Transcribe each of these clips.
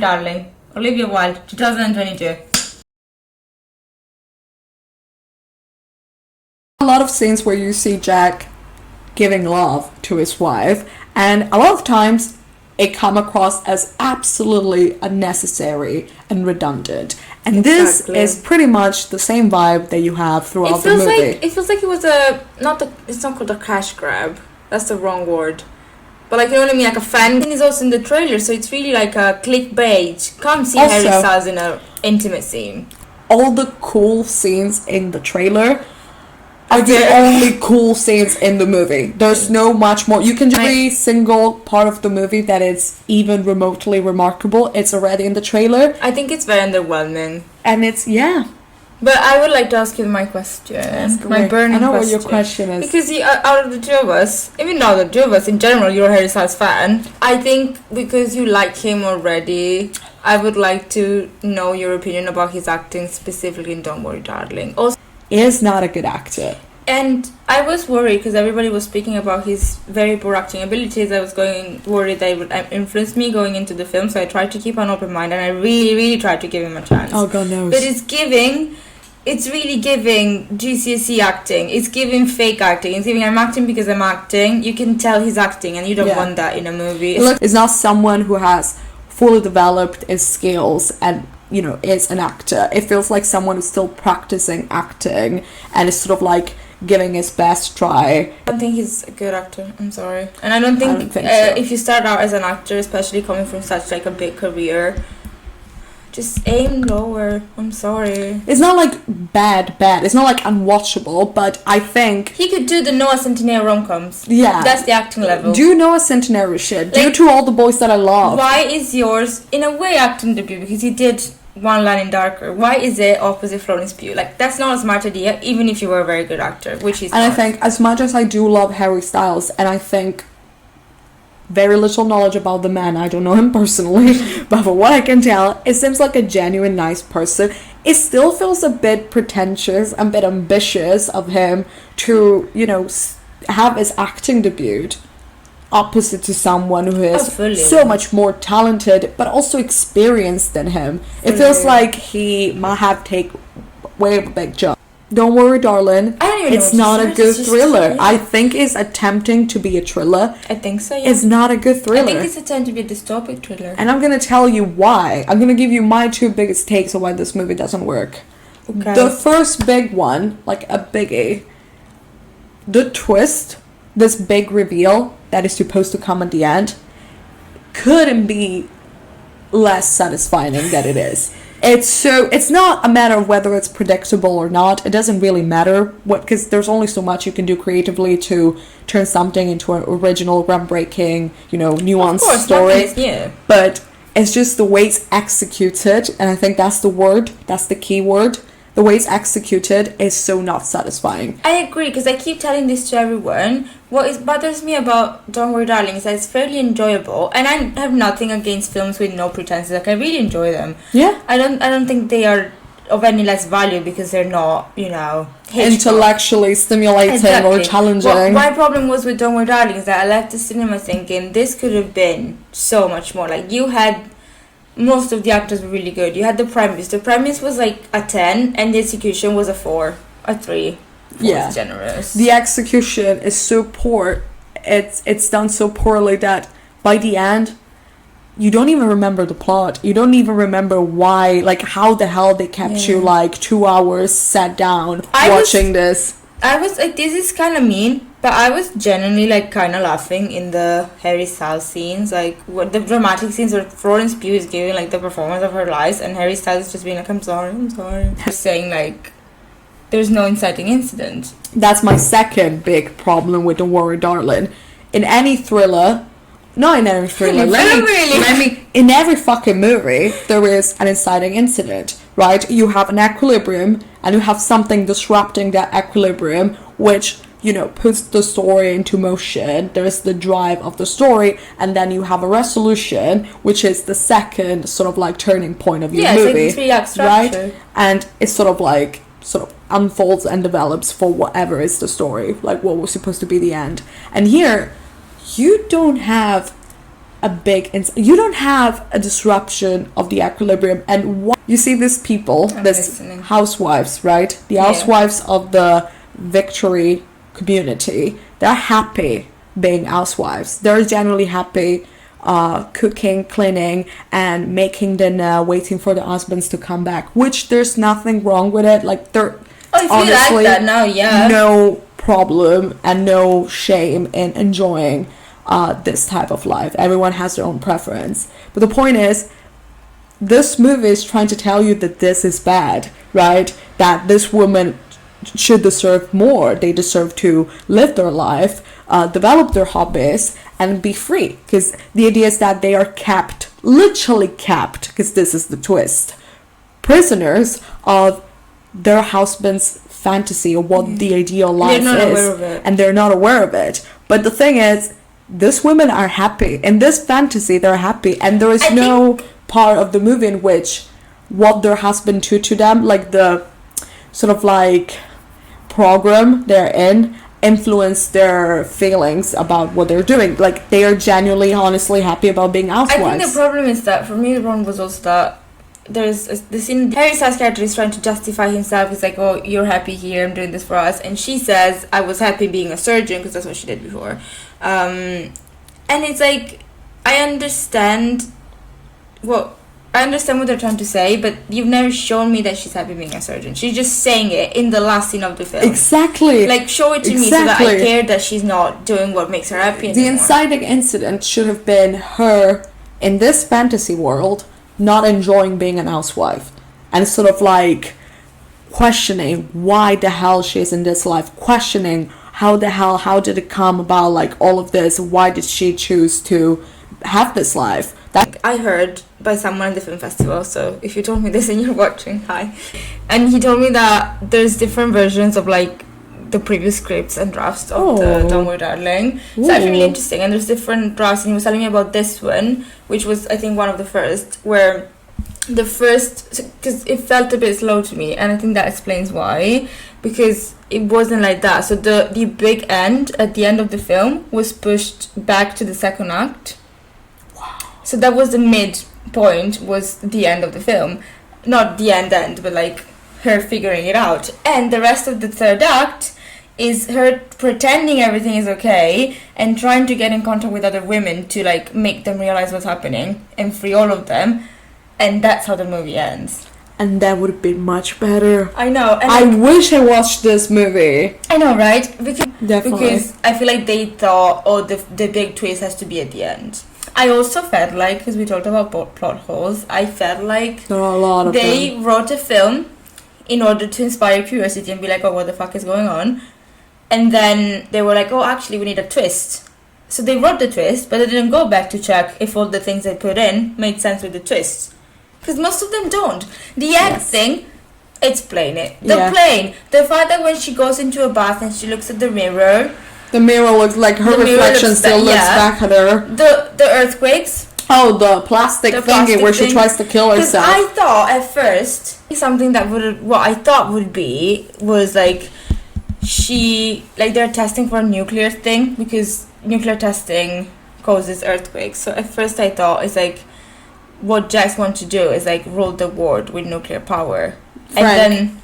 Darling, Olivia Wilde, 2022. A lot of scenes where you see Jack giving love to his wife, and a lot of times it come across as absolutely unnecessary and redundant. And this is pretty much the same vibe that you have throughout the movie. It feels like it was it's not called a cash grab. That's the wrong word. But like, you know what I mean? Like a fan is also in the trailer, so it's really like a clickbait. Come see Harry Styles in an intimate scene. All the cool scenes in the trailer are the only cool scenes in the movie. There's no much more. You can every single part of the movie that is even remotely remarkable, it's already in the trailer. I think it's very underwhelming. And it's, But I would like to ask you my question. My burning question. I know what your question is. Because out of the two of us, even not the two of us, in general, you're a Harry Styles fan. I think because you like him already, I would like to know your opinion about his acting, specifically in Don't Worry Darling. Also, is not a good actor. And I was worried because everybody was speaking about his very poor acting abilities. I was worried that it would influence me going into the film, so I tried to keep an open mind, and I really, really tried to give him a chance. Oh, God knows. But it's really giving GCSE acting. It's giving fake acting. It's giving I'm acting because I'm acting. You can tell he's acting, and you don't want that in a movie. Look, it's not someone who has fully developed his skills and is an actor. It feels like someone who's still practicing acting and is sort of like giving his best try. I don't think he's a good actor. I'm sorry. And I don't think so. If you start out as an actor, especially coming from such like a big career, just aim lower. I'm sorry. It's not like bad. It's not like unwatchable, but I think he could do the Noah Centineo rom-coms. Yeah. That's the acting level. Do Noah Centineo shit. Do To All the Boys That I Love. Why is yours, in a way, acting debut? Because he did One Line in Darker. Why is it opposite Florence Pugh? Like, that's not a smart idea, even if you were a very good actor, which he's not. And I think, as much as I do love Harry Styles, and I think very little knowledge about the man, I don't know him personally, but from what I can tell, it seems like a genuine nice person. It still feels a bit pretentious and a bit ambitious of him to, have his acting debut opposite to someone who is so much more talented but also experienced than him. It feels like he might have taken way of a big jump. Don't Worry Darling, it's not a good thriller. I think it's attempting to be a thriller. I think so, yeah. It's not a good thriller. I think it's attempting to be a dystopic thriller. And I'm going to tell you why. I'm going to give you my two biggest takes on why this movie doesn't work. Okay. The first big one, like a biggie, the twist, this big reveal that is supposed to come at the end, couldn't be less satisfying than it is. It's not a matter of whether it's predictable or not. It doesn't really matter because there's only so much you can do creatively to turn something into an original, groundbreaking, nuanced story. Yeah. But it's just the way it's executed, and I think that's the word, that's the key word. The way it's executed is so not satisfying. I agree, because I keep telling this to everyone. What bothers me about Don't Worry Darling is that it's fairly enjoyable, and I have nothing against films with no pretenses. Like, I really enjoy them. Yeah. I don't think they are of any less value because they're not, intellectually stimulating or challenging. Well, my problem was with Don't Worry Darling is that I left the cinema thinking this could have been so much more. Like, you had... Most of the actors were really good. You had the premise. The premise was like a 10, and the execution was a 4, a 3. Yeah, generous. The execution is so poor. It's done so poorly that by the end, you don't even remember the plot. You don't even remember why, like how the hell they kept you like 2 hours sat down watching this. I was like, this is kind of mean, but I was genuinely like kind of laughing in the Harry Styles scenes, like what the dramatic scenes where Florence Pugh is giving like the performance of her life, and Harry Styles is just being like, I'm sorry, saying like there's no inciting incident. That's my second big problem with Don't Worry Darling. In any thriller, not in every thriller, in every fucking movie, there is an inciting incident, right? You have an equilibrium, and you have something disrupting that equilibrium, which, puts the story into motion. There's the drive of the story, and then you have a resolution, which is the second sort of like turning point of your movie. It's like 3-act structure. Right? And it's sort of unfolds and develops for whatever is the story, like what was supposed to be the end. And here, you don't have a big you don't have a disruption of the equilibrium. And you see these people, this housewives, right? The housewives of the Victory community, they're happy being housewives. They're generally happy cooking, cleaning, and making dinner, waiting for the husbands to come back, which there's nothing wrong with it. Like, they're honestly, like that now, no problem and no shame in enjoying this type of life. Everyone has their own preference. But the point is, this movie is trying to tell you that this is bad, right? That this woman should deserve more. They deserve to live their life, develop their hobbies, and be free. Because the idea is that they are kept, literally kept, because this is the twist, prisoners of their husband's fantasy or what the ideal life is. And they're not aware of it. But the thing is, these women are happy. In this fantasy, they're happy. And there is no part of the movie in which what their husband do to them, like the sort of like program they're in, influence their feelings about what they're doing. Like, they are genuinely, honestly happy about being housewives. I think the problem is that, for me, the problem was also that there's the scene, Harry Styles' character is trying to justify himself. He's like, oh, you're happy here, I'm doing this for us. And she says, I was happy being a surgeon, because that's what she did before. And it's like, I understand what they're trying to say, but you've never shown me that she's happy being a surgeon. She's just saying it in the last scene of the film. Exactly. Like, show it to me so that I care that she's not doing what makes her happy anymore. The inciting incident should have been her, in this fantasy world, not enjoying being an housewife. And sort of like questioning why the hell she's in this life. Questioning how did it come about, like, all of this. Why did she choose to have this life? That I heard by someone at the film festival, so if you told me this and you're watching, hi. And he told me that there's different versions of, like, the previous scripts and drafts of the Don't Worry Darling. So that's really interesting, and there's different drafts, and he was telling me about this one, which was, I think, one of the first, where the first, because it felt a bit slow to me, and I think that explains why, because it wasn't like that. So the big end, at the end of the film, was pushed back to the second act. So that was the midpoint, was the end of the film. Not the end, but like her figuring it out. And the rest of the third act is her pretending everything is okay and trying to get in contact with other women to like make them realize what's happening and free all of them. And that's how the movie ends. And that would have been much better. I know. And I wish I watched this movie. I know, right? Because I feel like they thought, oh, the big twist has to be at the end. I also felt like, because we talked about plot holes, I felt like there are a lot of they wrote a film in order to inspire curiosity and be like, oh, what the fuck is going on? And then they were like, oh, actually, we need a twist. So they wrote the twist, but they didn't go back to check if all the things they put in made sense with the twist. Because most of them don't. The acting, it's plain. The fact that when she goes into a bath and she looks at the mirror... The mirror looks like her reflection still looks back at her. The earthquakes. Oh, the plastic thingy where she tries to kill herself. Because I thought at first something that would be was like they're testing for a nuclear thing, because nuclear testing causes earthquakes. So at first I thought it's like what Jax wants to do is like rule the world with nuclear power. Frank. And then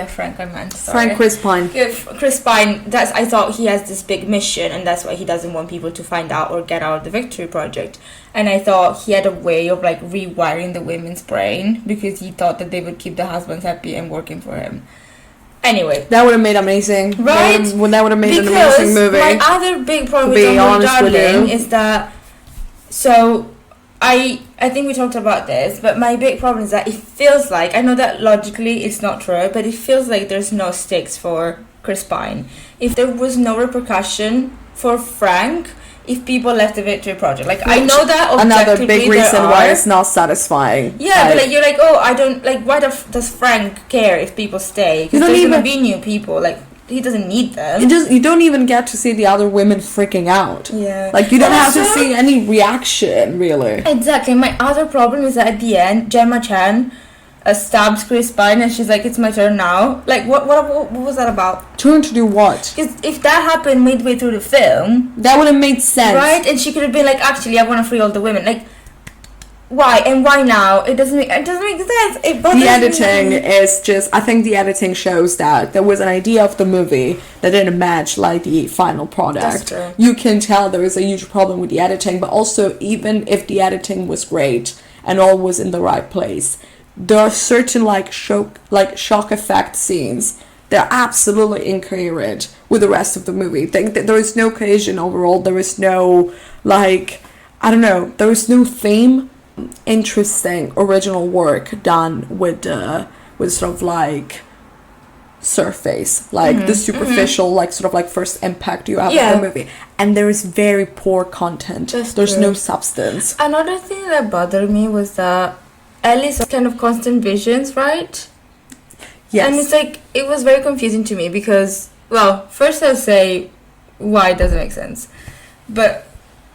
Frank, I meant. Sorry. Frank Chris Pine. Chris Pine, I thought he has this big mission, and that's why he doesn't want people to find out or get out of the Victory Project. And I thought he had a way of like rewiring the women's brain, because he thought that they would keep the husbands happy and working for him. Anyway. That would have made amazing. Right? That would have made an amazing movie. My other big problem with Don't Worry Darling is that... So... I think we talked about this, but my big problem is that it feels like, I know that logically it's not true, but it feels like there's no stakes for Chris Pine. If there was no repercussion for Frank, if people left the Victory Project. Like, I know that another big reason why it's not satisfying. Yeah, but like, you're like, oh, I don't, like, why does Frank care if people stay? Because there's going to be new people, like... He doesn't need them. You don't even get to see the other women freaking out. Yeah. Like, you don't have to see any reaction, really. Exactly. My other problem is that at the end, Gemma Chan, stabs Chris spine, and she's like, "It's my turn now." Like, what was that about? Turn to do what? Because if that happened midway through the film, That would have made sense. right? And she could have been like, "Actually, I want to free all the women." Like, why and why now? It doesn't make sense. It bothers The editing me. is just, I think the editing shows that there was an idea of the movie that didn't match like the final product. That's true. You can tell there is a huge problem with the editing, but also even if the editing was great and all was in the right place, there are certain shock effect scenes that are absolutely incoherent with the rest of the movie. There is no cohesion overall. There is no I don't know. There is no theme. Interesting original work done with sort of like surface, like the superficial sort of like first impact you have of the movie, and there is very poor content. There's no substance. Another thing that bothered me was that Ellie's kind of constant visions, right? Yes. And it's like, it was very confusing to me because, well, first I'll say why it doesn't make sense, but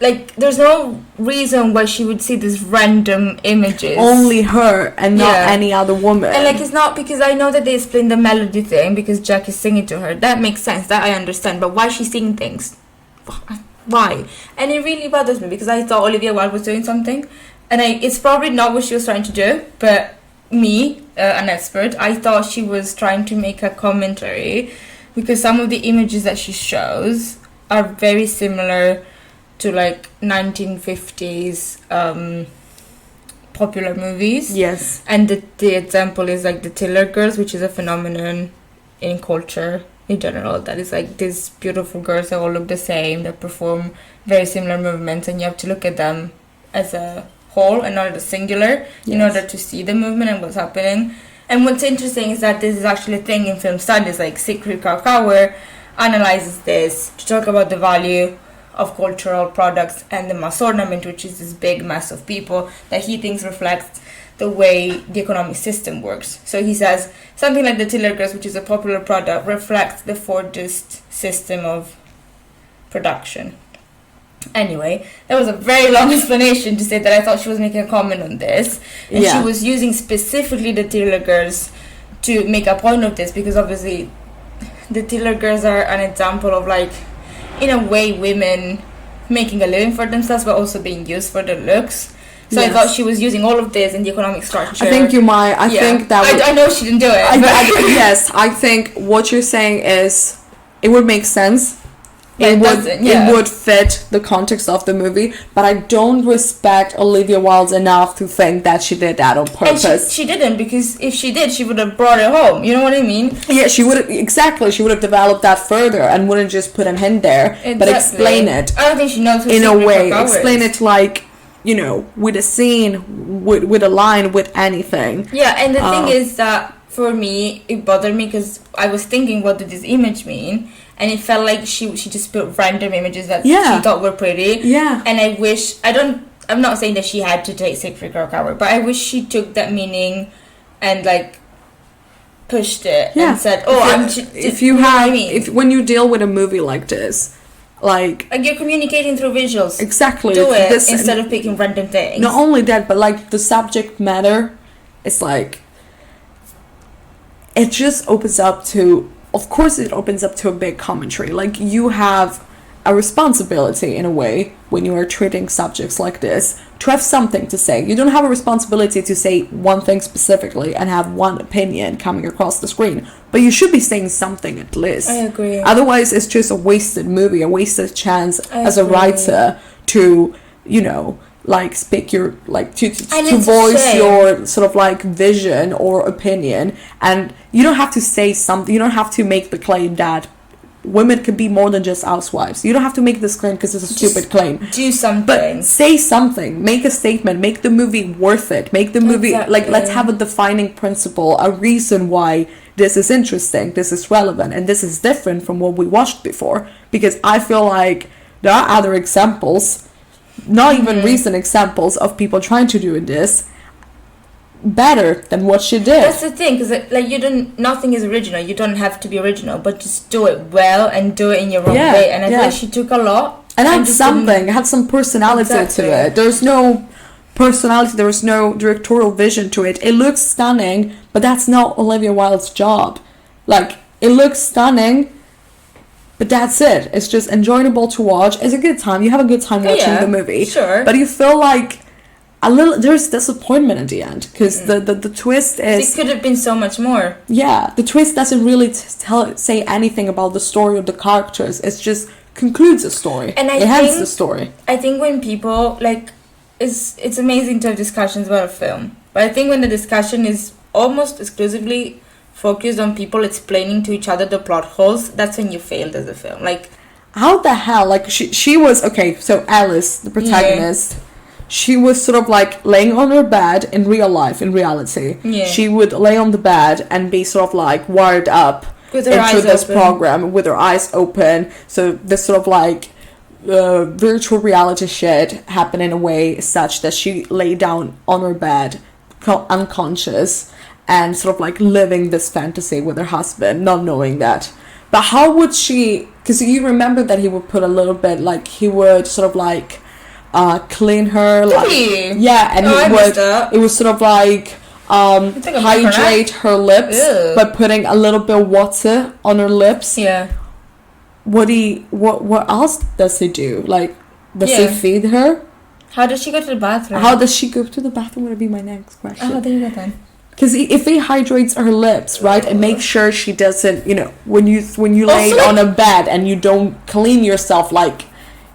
like, there's no reason why she would see these random images. Only her and not any other woman. And like, it's not because I know that they explain the melody thing because Jack is singing to her. That makes sense. That I understand. But why she's singing things? Why? And it really bothers me because I thought Olivia Wilde was doing something, and it's probably not what she was trying to do. But me, an expert, I thought she was trying to make a commentary because some of the images that she shows are very similar to like 1950s popular movies. Yes. And the example is like the Tiller Girls, which is a phenomenon in culture in general, that is like these beautiful girls that all look the same, that perform very similar movements, and you have to look at them as a whole and not as a singular in order to see the movement and what's happening. And what's interesting is that this is actually a thing in film studies. Like Siegfried Kracauer analyzes this to talk about the value of cultural products and the mass ornament, which is this big mass of people that he thinks reflects the way the economic system works. So he says something like the Tiller Girls, which is a popular product, reflects the Fordist system of production. Anyway, that was a very long explanation to say that I thought she was making a comment on this, and she was using specifically the Tiller Girls to make a point of this, because obviously the Tiller Girls are an example of, like, in a way, women making a living for themselves but also being used for their looks. So I thought she was using all of this in the economic structure. I think you might. I think that I know she didn't do it. Yes, I think what you're saying is it would make sense. It would fit the context of the movie, but I don't respect Olivia Wilde enough to think that she did that on purpose. And she didn't, because if she did, she would have brought it home. You know what I mean? Yeah, she would have, exactly. She would have developed that further and wouldn't just put a hint there, but explain it. I don't think she knows who in a way. Explain it like, you know, with a scene, with a line, with anything. Yeah, and the thing is that for me, it bothered me because I was thinking, what did this image mean? And it felt like she just put random images that she thought were pretty. Yeah. And I wish, I'm not saying that she had to take Siegfried Kracauer, but I wish she took that meaning and, like, pushed it and said, when you deal with a movie like this, like you're communicating through visuals. Exactly. Do it instead of picking random things. Not only that, but, like, the subject matter, it's like, it just opens up to, of course it opens up to a big commentary. Like, you have a responsibility in a way when you are treating subjects like this to have something to say. You don't have a responsibility to say one thing specifically and have one opinion coming across the screen, but you should be saying something at least. I agree. Otherwise it's just a wasted movie, a wasted chance as a writer to, you know, like, speak your, like, to voice your sort of, like, vision or opinion. And you don't have to say something, you don't have to make the claim that women can be more than just housewives. You don't have to make this claim because it's a stupid claim. Do something. But say something, make a statement, make the movie worth it, make the movie, like, let's have a defining principle, a reason why this is interesting, this is relevant, and this is different from what we watched before. Because I feel like there are other examples, not even recent examples, of people trying to do this better than what she did. That's the thing, because, like, nothing is original. You don't have to be original, but just do it well and do it in your own way. And I feel like she took a lot and had something, had some personality to it. There's no personality, there was no directorial vision to it. It looks stunning, but that's not Olivia Wilde's job. Like, it looks stunning, but that's it. It's just enjoyable to watch. It's a good time. You have a good time watching the movie. Sure. But you feel like there's disappointment at the end, because the twist is... It could have been so much more. Yeah, the twist doesn't really say anything about the story of the characters. It just concludes the story. And it ends the story. I think when people, like, it's amazing to have discussions about a film. But I think when the discussion is almost exclusively focused on people explaining to each other the plot holes, that's when you failed as a film. Like, how the hell? Like, she was... Okay, so Alice, the protagonist... Yeah. She was sort of like laying on her bed in real life, in reality. Yeah. She would lay on the bed and be sort of like wired up into this program with her eyes open. So this sort of like virtual reality shit happened in a way such that she lay down on her bed, unconscious, and sort of like living this fantasy with her husband, not knowing that. But how would she... Because you remember that he would put a little bit, like, he would sort of like... clean her, like, yeah, and it was sort of like hydrate her lips by putting a little bit of water on her lips. Yeah. What else does he do? Like, does he feed her? How does she go to the bathroom? Would be my next question. Oh, there you go then. Because if he hydrates her lips, right, and makes sure she doesn't, when you lay on a bed and you don't clean yourself, like,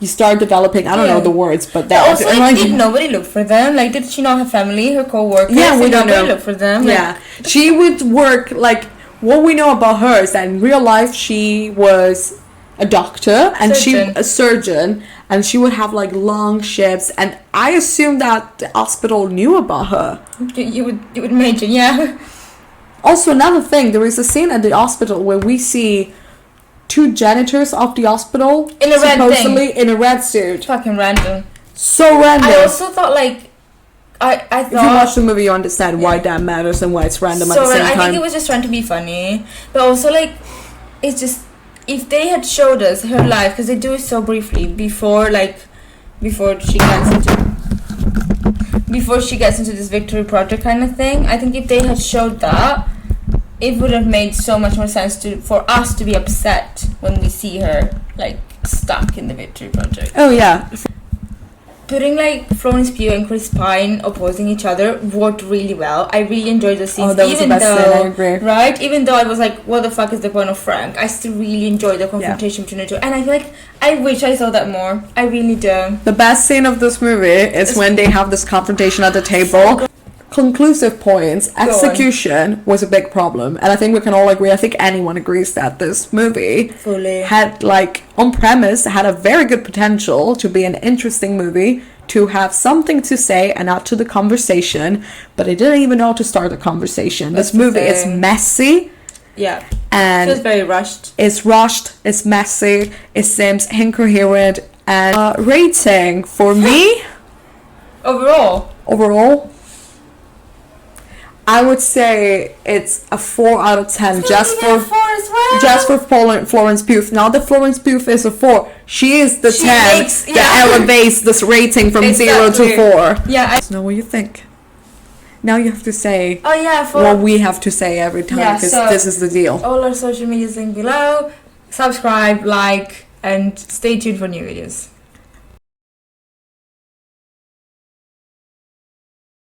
you start developing, I don't know the words, but that... Also, did nobody look for them? Like, did she not have family, her co-workers? Yeah, we don't know. Look for them? Yeah. Like, she would work, like, what we know about her is that in real life, she was a doctor, and a surgeon, and she would have, like, long shifts, and I assume that the hospital knew about her. You would imagine, yeah. Also, another thing, there is a scene at the hospital where we see... two janitors of the hospital in a red suit. Fucking random. So random. I also thought, like, I thought... If you watch the movie, you understand why that matters and why it's random at the same time. I think it was just trying to be funny. But also, like, it's just... If they had showed us her life, because they do it so briefly, before she gets into this Victory Project kind of thing, I think if they had showed that... it would have made so much more sense for us to be upset when we see her, like, stuck in the Victory Project. Oh, yeah. Putting, like, Florence Pugh and Chris Pine opposing each other worked really well. I really enjoyed the scenes. Oh, that was the best scene, I agree. Right? Even though I was like, what the fuck is the point of Frank? I still really enjoyed the confrontation between the two. And I feel like, I wish I saw that more. I really do. The best scene of this movie is when they have this confrontation at the table. Conclusive points. Execution was a big problem, and I think we can all agree, I think anyone agrees that this movie had, like, on premise, had a very good potential to be an interesting movie, to have something to say and add to the conversation, but it didn't even know how to start a conversation. This movie is messy. Yeah. And it was very rushed. It's messy, it seems incoherent, and rating for me overall I would say it's a 4 out of 10 just for Florence Pugh. Now that Florence Pugh is a 4, she is the 10 that elevates this rating from 0 to 4. Yeah, I know what you think. Now you have to say what we have to say every time, because this is the deal. All our social medias linked below. Subscribe, like, and stay tuned for new videos.